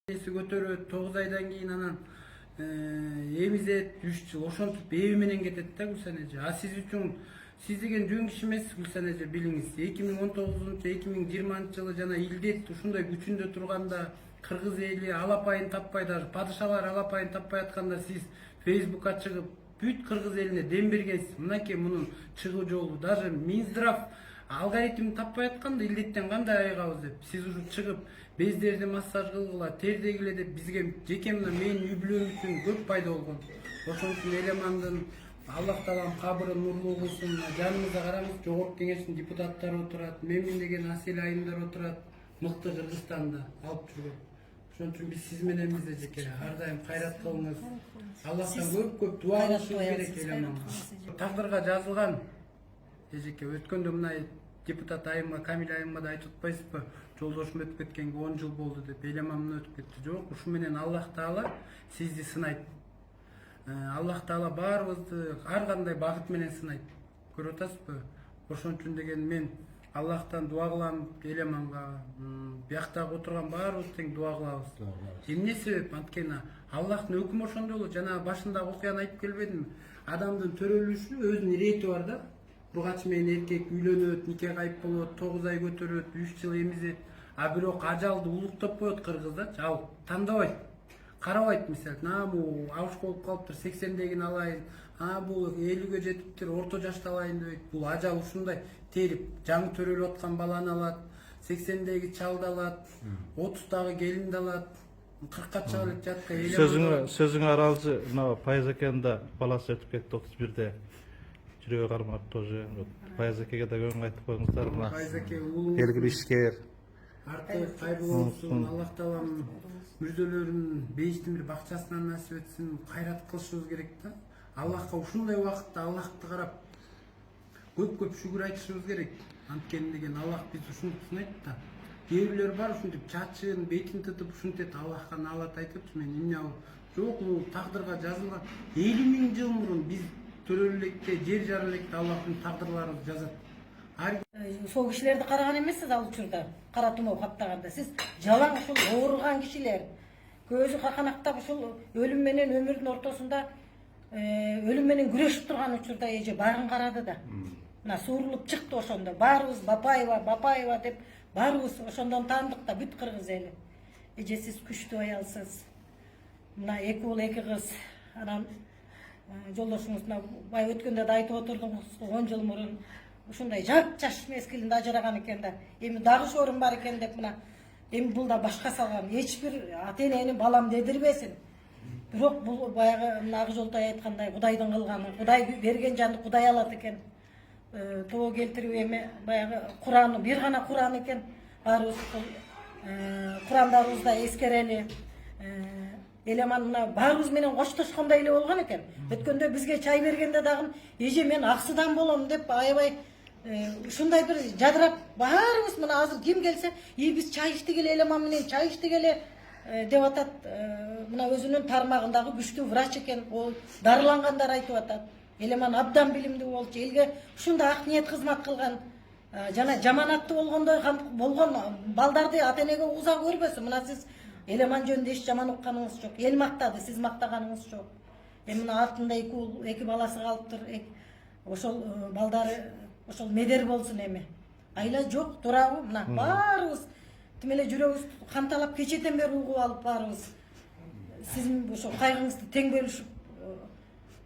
көтөрөт 9 айдан кийин анан эмизет 3 жыл ошентип эби менен кетет да Гүлсан эже. А сиз үчүн сиз деген жөн киши эмессиз Гүлсан эже, билиңиз. 2019-2020 жылы жана илдет ушундай күчүндө турганда кыргыз эли алапайын таппай, даже падышалар алапайын таппай атканда сиз Фейсбукка чыгып бүт кыргыз элине дем бергенсиз. Мынакей мунун чыгуу жолу. Даже Минздрав алгоритм таппай атканда илдеттен кандай айыгабыз деп сиз ушу чыгып бездерди массаж кылгыла, тердегиле деп бизге жеке мына менин үй бүлөм үчүн көп пайда болгон. Ошон үчүн Элемандын Аллах Таалам кабырын нурлуу кылсын. Жаныбызда караңыз, жогорку кеңештин депутаттары отурат, Мемин деген Асел айымдар отурат, мыкты Кыргызстанда алып жүргөн. Ошон үчүн биз сиз менен бизде жеке ар дайым кайрат кылыңыз. Аллахтан көп дуа кылышыбыз керек Элеманга. Тагдырга жазылган эжеке. Өткөндө мына депутат айымга, Камил айымга да айтып атпайсызбы? Жолдошум өтүп кеткенге 10 жыл болду деп. Элеман мына өтүп кетти. Жок, ушу менен Аллах Таала сизди сынайт. Аллах Таала баарыбызды ар кандай багыт менен сынайт. Көрүп атасызбы? Ошон үчүн деген мен Аллахтан дуа кылам Элеманга. Бияктагы отурган баарыбыз тең дуа кылабыз. Эмне себеп? Анткени Аллахтын өкүмү ошондой болот. Жана башындагы окуяны айтып келбедимби? Адамдын төрөлүшү өзүнүн ирети бар да. Бургач менен эркек үйлөнөт, нике кайып болот, 9 ай көтөрөт, 3 жыл эмизет. А бирок ажалды улуктап коет кыргыздачы. Ал тандабайт. Карабайт мисалы, бул абыш болуп калыптыр, 80дегин алайын. Бул 50ге жетиптир, орто жашта алайын дейт. Бул ажал ушундай терип, жаңы төрөлүп аткан баланы алат, 80деги чалды алат, 30дагы келинди алат. 40ка чыга элек жатка сөзүңө аралжы, мына Пайзакенда баласы өтүп кетти 31де. Жүрөгү кармап тоже. Пайзакеге да көңүл айтып коюңуздар. Мына Пайзаке белгилүү ишкер. Арты кайрылуу болсун. Аллах Таалам мүрзөлөрүн бейиштин бир бакчасынан насип этсин. Кайрат кылышыбыз керек да. Аллахка ушундай убакытта Аллахты карап көп шүгүр айтышыбыз керек. Анткени деген Аллах биз ушинтип сынайт да. Кээ бирлер бар ушинтип чачын, бетин тытып ушинтет, Аллахка наалат айтыпчы, мен эмне алып. Жок, бул тагдырга жазылган. 50.000 жыл мурун биз төрөлүп электе, жер жарып электе Аллахтын тагдырларын жазат. Сол кишилерди караган эмессиз ал учурда, кара тумоо каптаганда. Сиз жалаң ушул ооруган кишилер, көзү каканактап ушул өлүм менен өмүрдүн ортосунда өлүм менен күрөшүп турган учурда эже багын карады да. Мына суурулуп чыкты ошондо. Баарыбыз Бапаева деп баарыбыз ошондон таандык да бүт кыргыз эли. Эже сиз күчтүү аялсыз. Мына 2 уул 2 кыз. Анан жолдошуңуз мына бай өткөндө да айтып отурдуңуз, 10 жыл мурун ушундай жап-жаш мезгилинде ажыраган экен да. Эми дагы шорум бар экен деп мына эми бул да башка салган. Эч бир ата-энени балам дедирбесин. Бирок бул баягы мына Ак Жолтой айткандай Кудайдын кылганы. Кудай берген жанды Кудай алат экен. Тоо келтирип эми баягы Куран, бир гана Куран экен. Баарыбыз Курандарыбызда эскерели. Элеман мына баарыбыз менен коштошкондой эле болгон экен. Өткөндө бизге чай бергенде дагы эже мен Аксыдан болом деп аябай ушундай бир жадырап баарыбыз мына азыр ким келсе, биз чай иштик эле Элеман менен чай иштик эле деп атат. Мына өзүнүн тармагындагы күчтүү врач экен. Ол дарылангандар айтып атат. Элеман абдан билимдүү болчу, элге ушундай ак ниет кызмат кылган, жана жаманаттуу болгондой болгон балдарды ата-энеге угуза көрбөсүн. Мына сиз Элеман жөнүндө эч жаман укканыңыз жок. Эл мактады, сиз мактаганыңыз жок. Эми мына артында 2 баласы калыптыр. Ошол балдары ошол медер болсун эми. Айла жок, турабы? Мына баарыбыз тим эле жүрөгүбүз канталап кечеден бери угуп алып баарыбыз. Сиздин ошо кайгыңызды тең бөлүшүп,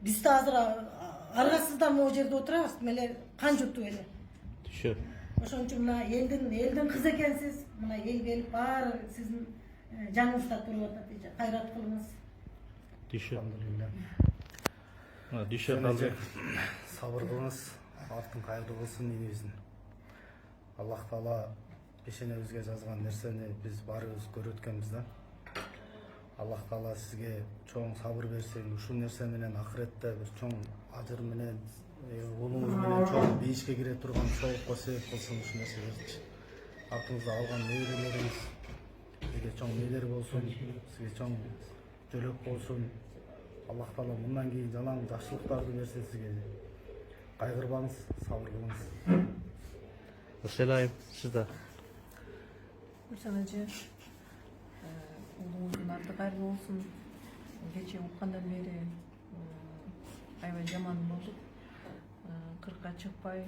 биз да азыр аргасыздан могу жерде отурабыз, тим эле кан жутуп эле. Түшө. Ошон үчүн мына элдин кызы экенсиз. Мына эл келип баары сиздин жаныңызда туруп атат. Кайрат кылыңыз. Түшө. Түшө калды. Сабыр кылыңыз, артын кайрылуу болсун ийибиздин. Аллах Таала пешенебизге жазган нерсени биз баарыбыз көрүп өткөнбүз да. Аллах Таала сизге чоң сабыр берсин. Ушул нерсе менен ахиретте бир чоң ажыр менен, улуңуз менен чоң бейишке кире турган соокко себеп болсун ушул нерсе берчи. Артыңызда алган неберелериңиз сизге чоң мээлер болсун, сизге чоң жөлөк болсун. Аллах Таала мындан кийин жалаң жакшылыктарды берсин сизге. Кайгырбаңыз, сабыр кылыңыз. Селайым, сизде. Гүлсан эже, улуңуз арты кайрылуу болсун. Кече уккандан бери аябай жаман болдук. 40ка чыкпай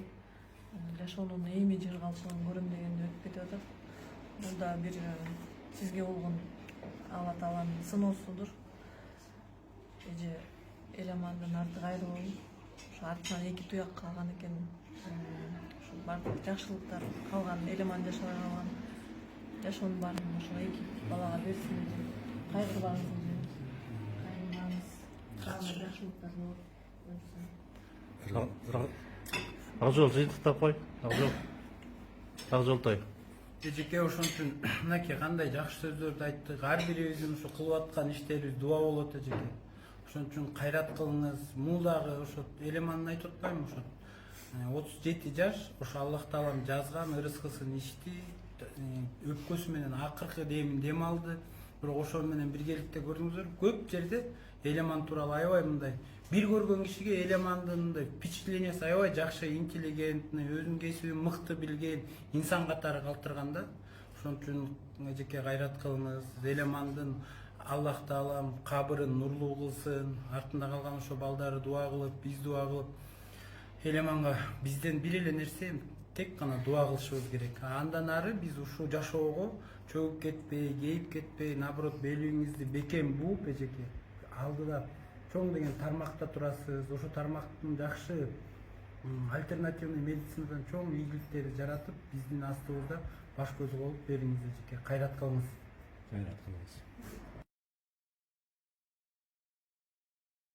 жашоонун эми жыргалчылыгын көрөм дегенде өтүп кетип атат. Бул да бир сизге болгон Алла Тааланын сыноосудур. Эже Эламандын арты кайрылуу, ошо артынан 2 туяк калган экен. Ошо бардык жакшылыктар калган, Эламан жашабай калган жашоонун баарын ошо 2 балага берсин деп кайгырбаңыз деп. Кайгырбаңыз. Калган жакшылыктар болсун. Акжол жыйынтыктап кой. Акжолтой. Эжеке ошон үчүн мынакей кандай жакшы сөздөрдү айттык. Ар бирибиздин ушу кылып аткан иштерибиз дуа болот эжеке. Ошон үчүн кайрат кылыңыз. Мул дагы ошо Элеманын айтып атпаймынбы ошо. 37 жаш ошо Аллах Таалам жазган ырыскысын ичти, өпкөсү менен акыркы демин дем алды. Бирок ошол менен биргеликте көрдүңүздөр, көп жерде Элеман тууралуу аябай мындай бир көргөн кишиге Элемандын мындай впечатлениясы аябай жакшы, интеллигентный, өзүнүн кесибин мыкты билген инсан катары калтырган да. Ошон үчүн эжеке кайрат кылыңыз. Элемандын Аллах Таалам кабырын нурлуу кылсын. Артында калган ошо балдары дуа кылып, биз дуа кылып, Элеманга бизден бир эле нерсе тек гана дуа кылышыбыз керек. Андан ары биз ушул жашоого чөгүп кетпей, кейип кетпей, наоборот белиңизди бекем бууп эжеке алдыда чоң деген тармакта турасыз. Ошо тармактын жакшы альтернативный медицинадан чоң ийгиликтерди жаратып, биздин астыбызда баш көз болуп бериңиз эжеке. Кайрат кылыңыз. Кайрат кылыңыз.